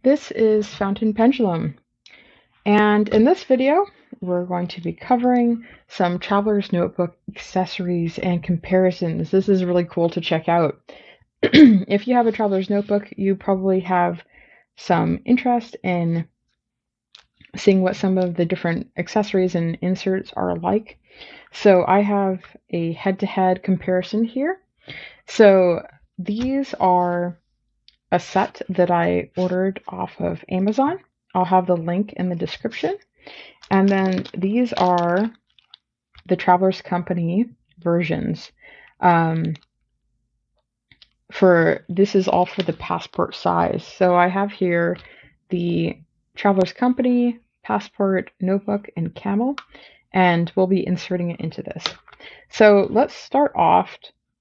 This is Fountain Pendulum, and in this video we're going to be covering some traveler's notebook accessories and comparisons. This is really cool to check out. If you have a traveler's notebook, you probably have some interest in seeing what some of the different accessories and inserts are like. So I have a head-to-head comparison here. So these are a set that I ordered off of Amazon. I'll have the link in the description. And then these are the Travelers Company versions. This is all for the passport size. So I have here the Travelers Company passport notebook in camel, and we'll be inserting it into this. So let's start off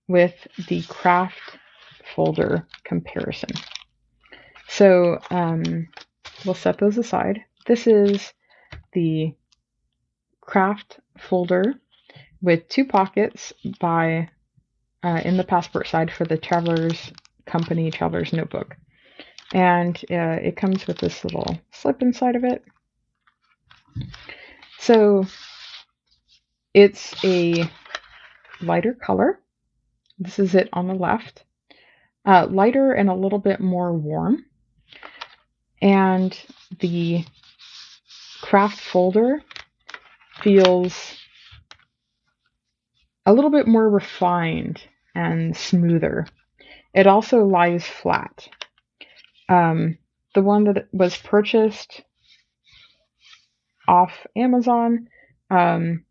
with the Kraft Folder comparison. So we'll set those aside. This is the Kraft Folder with 2 pockets in the passport side for the Travelers Company Travelers Notebook. And it comes with this little slip inside of it. So it's a lighter color. This is it on the left. Lighter and a little bit more warm. And the Kraft Folder feels a little bit more refined and smoother. It also lies flat. The one that was purchased off Amazon kind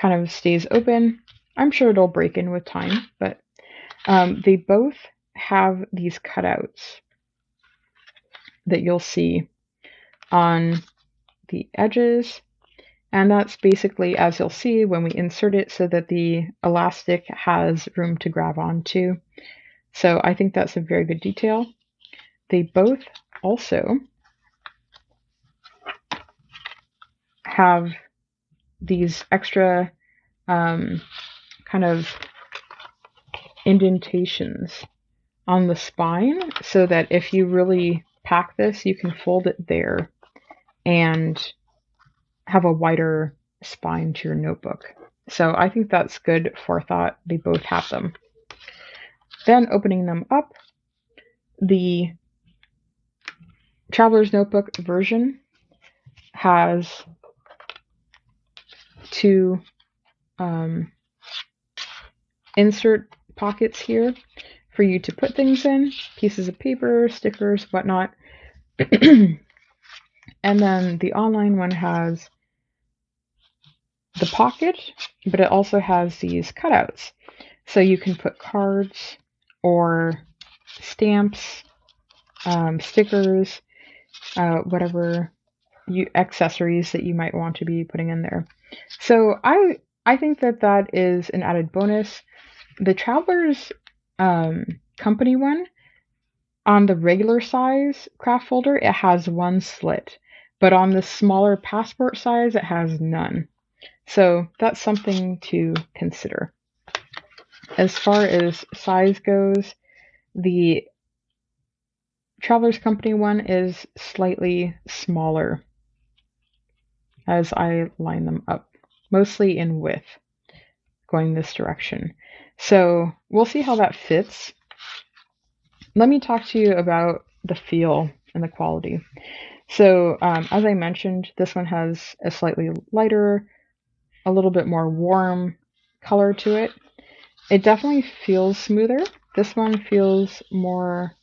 of stays open. I'm sure it'll break in with time, but they both have these cutouts that you'll see on the edges, and that's basically, as you'll see when we insert it, so that the elastic has room to grab onto. So I think that's a very good detail. They both also have these extra kind of indentations on the spine, so that if you really pack this, you can fold it there and have a wider spine to your notebook. So I think that's good forethought. They both have them. Then opening them up, the Traveler's Notebook version has 2 insert pockets here for you to put things in, pieces of paper, stickers, whatnot. And then the online one has the pocket, but it also has these cutouts. So you can put cards or stamps, stickers, whatever accessories that you might want to be putting in there. So I think that is an added bonus. The Travelers Company one, on the regular size Kraft Folder, it has 1 slit, but on the smaller passport size, it has none. So that's something to consider. As far as size goes, the Travelers Company one is slightly smaller as I line them up, mostly in width, going this direction. So we'll see how that fits. Let me talk to you about the feel and the quality. So as I mentioned, this one has a slightly lighter, a little bit more warm color to it. It definitely feels smoother. This one feels more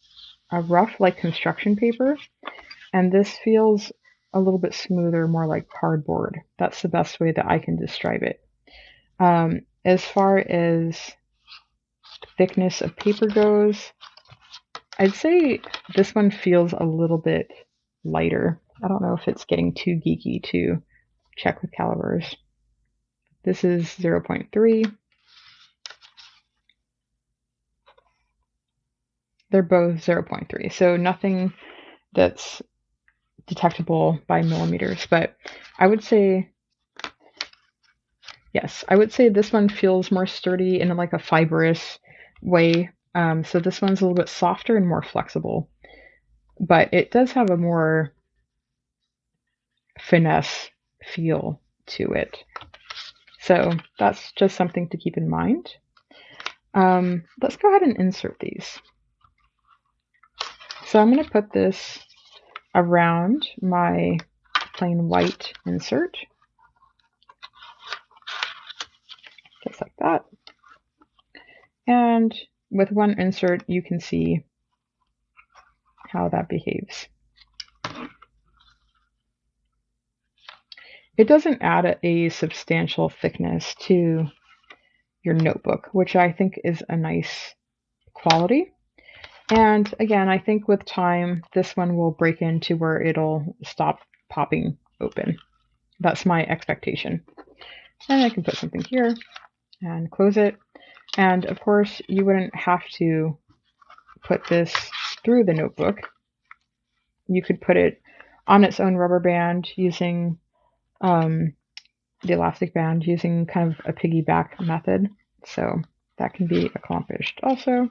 rough, like construction paper, and this feels a little bit smoother, more like cardboard. That's the best way that I can describe it. As far as thickness of paper goes, I'd say this one feels a little bit lighter. I don't know if it's getting too geeky to check with calibers. This is 0.3. They're both 0.3, so nothing that's detectable by millimeters, but I would say, yes, I would say this one feels more sturdy in like a fibrous way. So this one's a little bit softer and more flexible. but it does have a more finesse feel to it. So that's just something to keep in mind. Let's go ahead and insert these. So I'm going to put this around my plain white insert, just like that. And with one insert, you can see how that behaves. It doesn't add a substantial thickness to your notebook, which I think is a nice quality. And again, I think with time, this one will break into where it'll stop popping open. That's my expectation. And I can put something here and close it. And of course, you wouldn't have to put this through the notebook. You could put it on its own rubber band using the elastic band using kind of a piggyback method. So that can be accomplished also.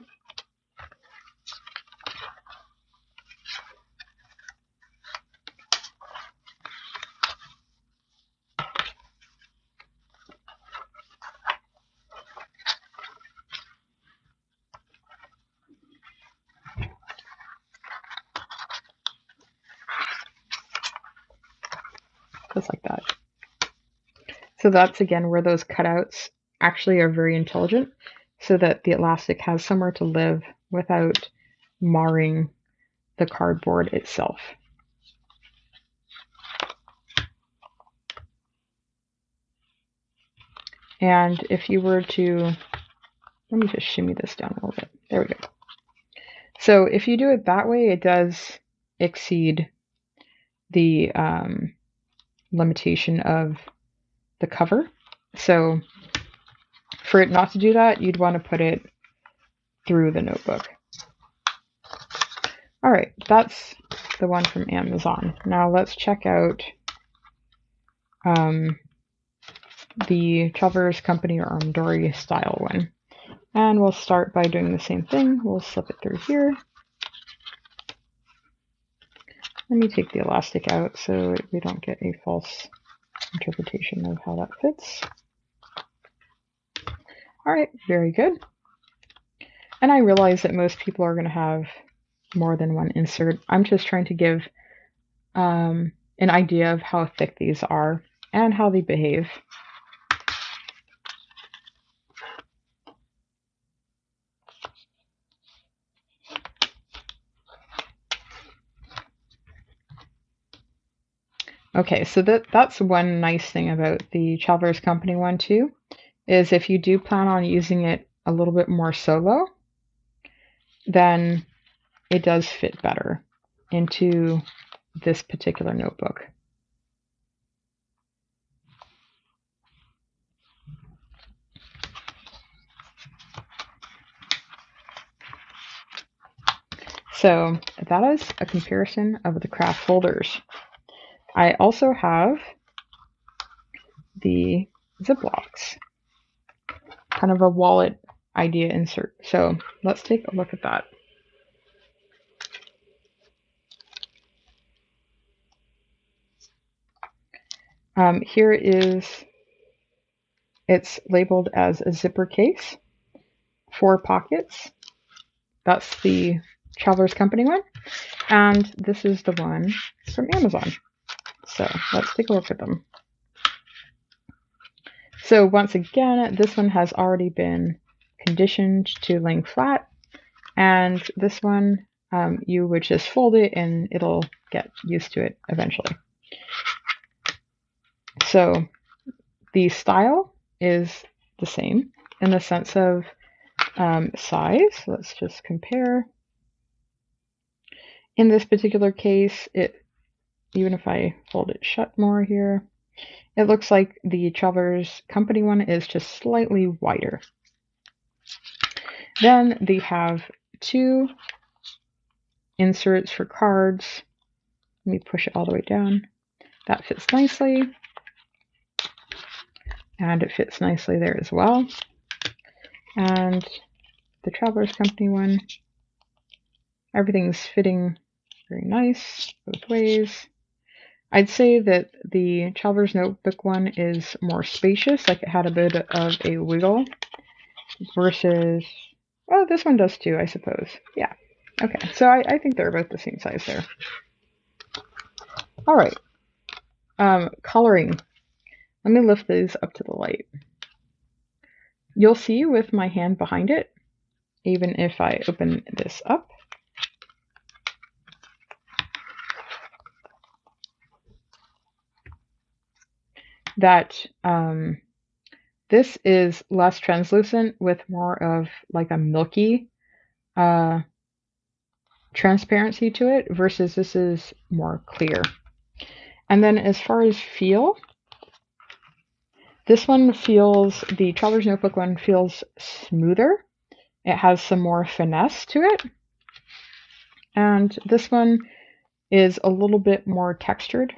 Just like that. So that's again where those cutouts actually are very intelligent, so that the elastic has somewhere to live without marring the cardboard itself. And if you were to, let me just shimmy this down a little bit. There we go. So if you do it that way, it does exceed the limitation of the cover. So for it not to do that, you'd want to put it through the notebook. All right, that's the one from Amazon. Now let's check out the Travelers Company or Armadori style one. And we'll start by doing the same thing. We'll slip it through here. Let me take the elastic out so we don't get a false interpretation of how that fits. All right, very good. And I realize that most people are going to have more than one insert. I'm just trying to give an idea of how thick these are and how they behave. Okay, so that's one nice thing about the Travelers Company one too, is if you do plan on using it a little bit more solo, then it does fit better into this particular notebook. So that is a comparison of the Kraft folders. I also have the Ziplocs, kind of a wallet idea insert. So let's take a look at that. Here is, it's labeled as a zipper case, 4 pockets. That's the Travelers Company one. And this is the one from Amazon. So let's take a look at them. So once again, this one has already been conditioned to laying flat. And this one, you would just fold it and it'll get used to it eventually. So the style is the same in the sense of size. Let's just compare. In this particular case, even if I fold it shut more here, it looks like the Travelers Company one is just slightly wider. Then they have 2 inserts for cards. Let me push it all the way down. That fits nicely. And it fits nicely there as well. And the Travelers Company one, everything's fitting very nice both ways. I'd say that the Traveler's Notebook one is more spacious, like it had a bit of a wiggle, versus, well, this one does too, I suppose. Yeah. Okay, so I think they're about the same size there. All right. Coloring. Let me lift these up to the light. You'll see with my hand behind it, even if I open this up, that this is less translucent with more of like a milky transparency to it, versus this is more clear. And then as far as feel, this one feels, the Traveler's Notebook one feels smoother. It has some more finesse to it. And this one is a little bit more textured.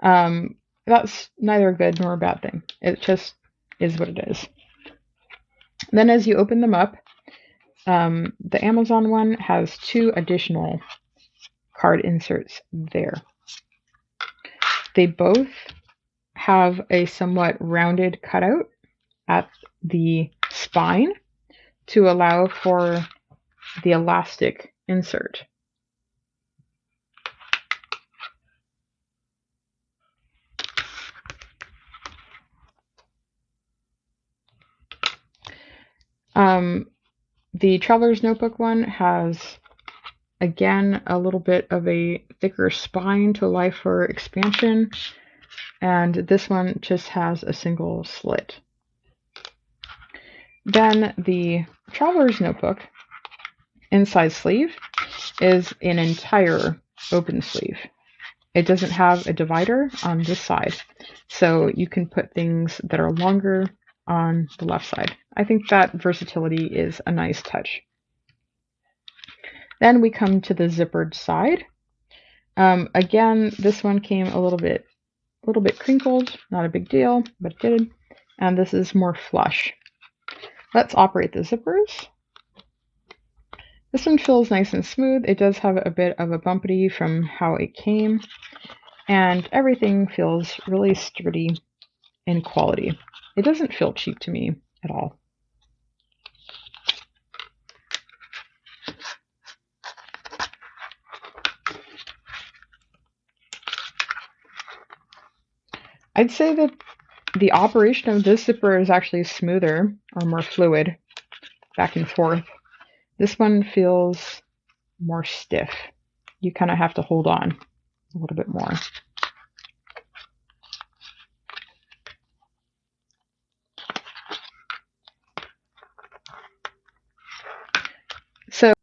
That's neither a good nor a bad thing. It just is what it is. Then as you open them up, the Amazon one has 2 additional card inserts there. They both have a somewhat rounded cutout at the spine to allow for the elastic insert. The Traveler's Notebook one has, again, a little bit of a thicker spine to allow for expansion, and this one just has a single slit. Then the Traveler's Notebook inside sleeve is an entire open sleeve. It doesn't have a divider on this side, so you can put things that are longer on the left side. I think that versatility is a nice touch. Then we come to the zippered side. Again, this one came a little bit crinkled, not a big deal, but it did. And this is more flush. Let's operate the zippers. This one feels nice and smooth. It does have a bit of a bumpity from how it came, and everything feels really sturdy in quality. It doesn't feel cheap to me at all. I'd say that the operation of this zipper is actually smoother or more fluid, back and forth. This one feels more stiff. You kind of have to hold on a little bit more. So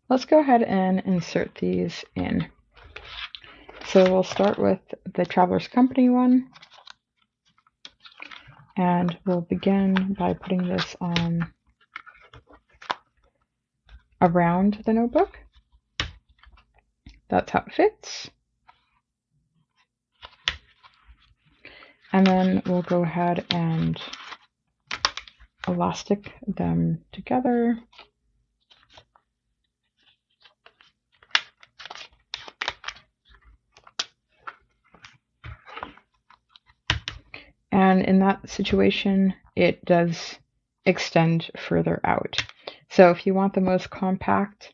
let's go ahead and insert these in. So we'll start with the Traveler's Company one, and we'll begin by putting this on around the notebook. That's how it fits. And then we'll go ahead and elastic them together. And in that situation, it does extend further out. So if you want the most compact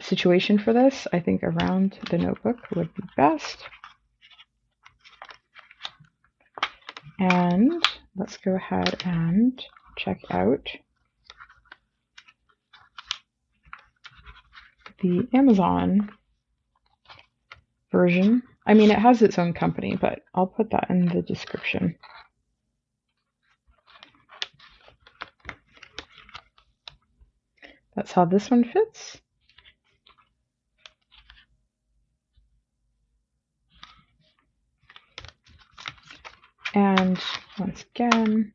situation for this, I think around the notebook would be best. And let's go ahead and check out the Amazon version. I mean, it has its own company, but I'll put that in the description. That's how this one fits. And once again,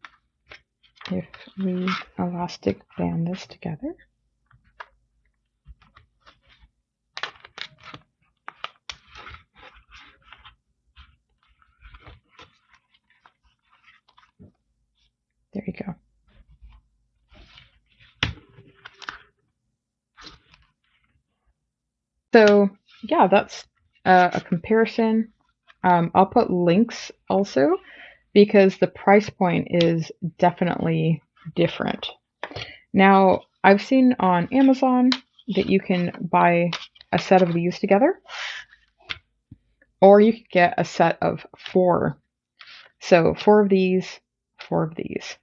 if we elastic band this together, there you go. So yeah, that's a comparison. I'll put links also because the price point is definitely different. Now, I've seen on Amazon that you can buy a set of these together, or you could get a set of four. So four of these, four of these.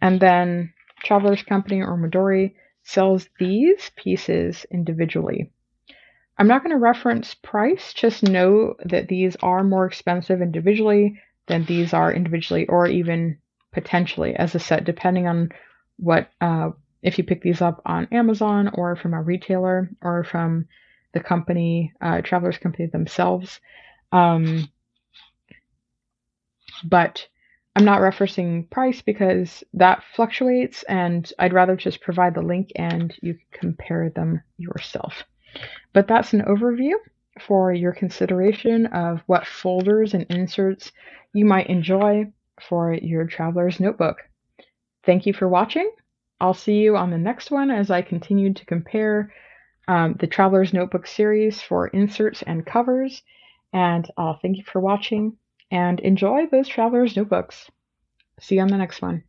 And then Traveler's Company or Midori sells these pieces individually. I'm not going to reference price, just know that these are more expensive individually than these are individually, or even potentially as a set, depending on what, if you pick these up on Amazon or from a retailer or from the company, Traveler's Company themselves. But I'm not referencing price because that fluctuates, and I'd rather just provide the link and you can compare them yourself. But that's an overview for your consideration of what folders and inserts you might enjoy for your traveler's notebook. Thank you for watching. I'll see you on the next one as I continue to compare the Traveler's Notebook series for inserts and covers. And thank you for watching and enjoy those Traveler's Notebooks. See you on the next one.